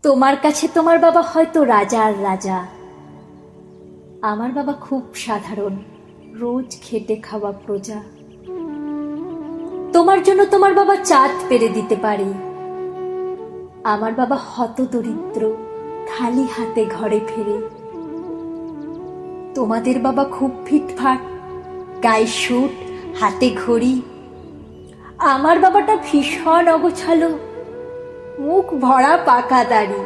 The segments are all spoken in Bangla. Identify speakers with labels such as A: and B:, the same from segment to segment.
A: তোমার কাছে তোমার বাবা হয়তো রাজার রাজা, আমার বাবা খুব সাধারণ, রোজ খেটে খাওয়া প্রজা। তোমার জন্য তোমার বাবা চাঁদ পেরে দিতে পারে, আমার বাবা হতদরিদ্র, খালি হাতে ঘরে ফেরে। তোমাদের বাবা খুব ফিটফাট, গায়ে স্যুট, হাতে ঘড়ি। আমার বাবাটা ভীষণ অগোছালো, মুখ ভরা পাকা দাড়ি।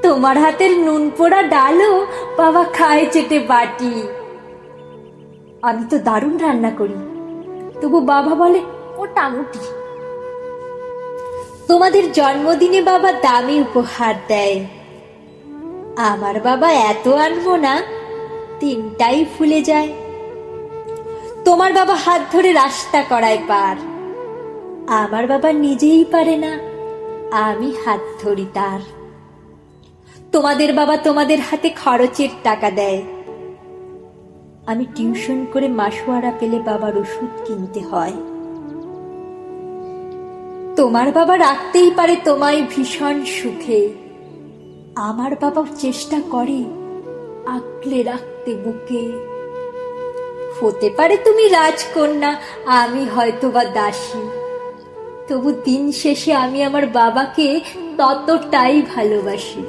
A: তোমার হাতের নুন পোড়া ডালও বাবা খায় চেটে বাটি। আমি তো দারুণ রান্না করি, তবু বাবা বলে মোটামুটি। তোমাদের জন্মদিনে বাবা দামি উপহার দেয়, আমার বাবা এত আনবো না, তিনটাই ফুলে যায়। তোমার বাবা হাত ধরে রাস্তা করায় পার, আমার বাবা নিজেই পারে না, আমি হাত ধরি তার। তোমাদের বাবা তোমাদের হাতে খরচের টাকা দেয়, আমি টিউশন করে মাসোয়ারা পেলে বাবার ওষুধ কিনতে হয়। তোমার বাবা রাখতেই পারে তোমায় ভীষণ সুখে, আমার বাবা চেষ্টা করে আঁকলে রাখতে বুকে। হতে পারে তুমি রাজকন্যা, আমি হয়তো বা দাসী, তবু দিন শেষে আমি আমার বাবাকে ততটাই ভালোবাসি।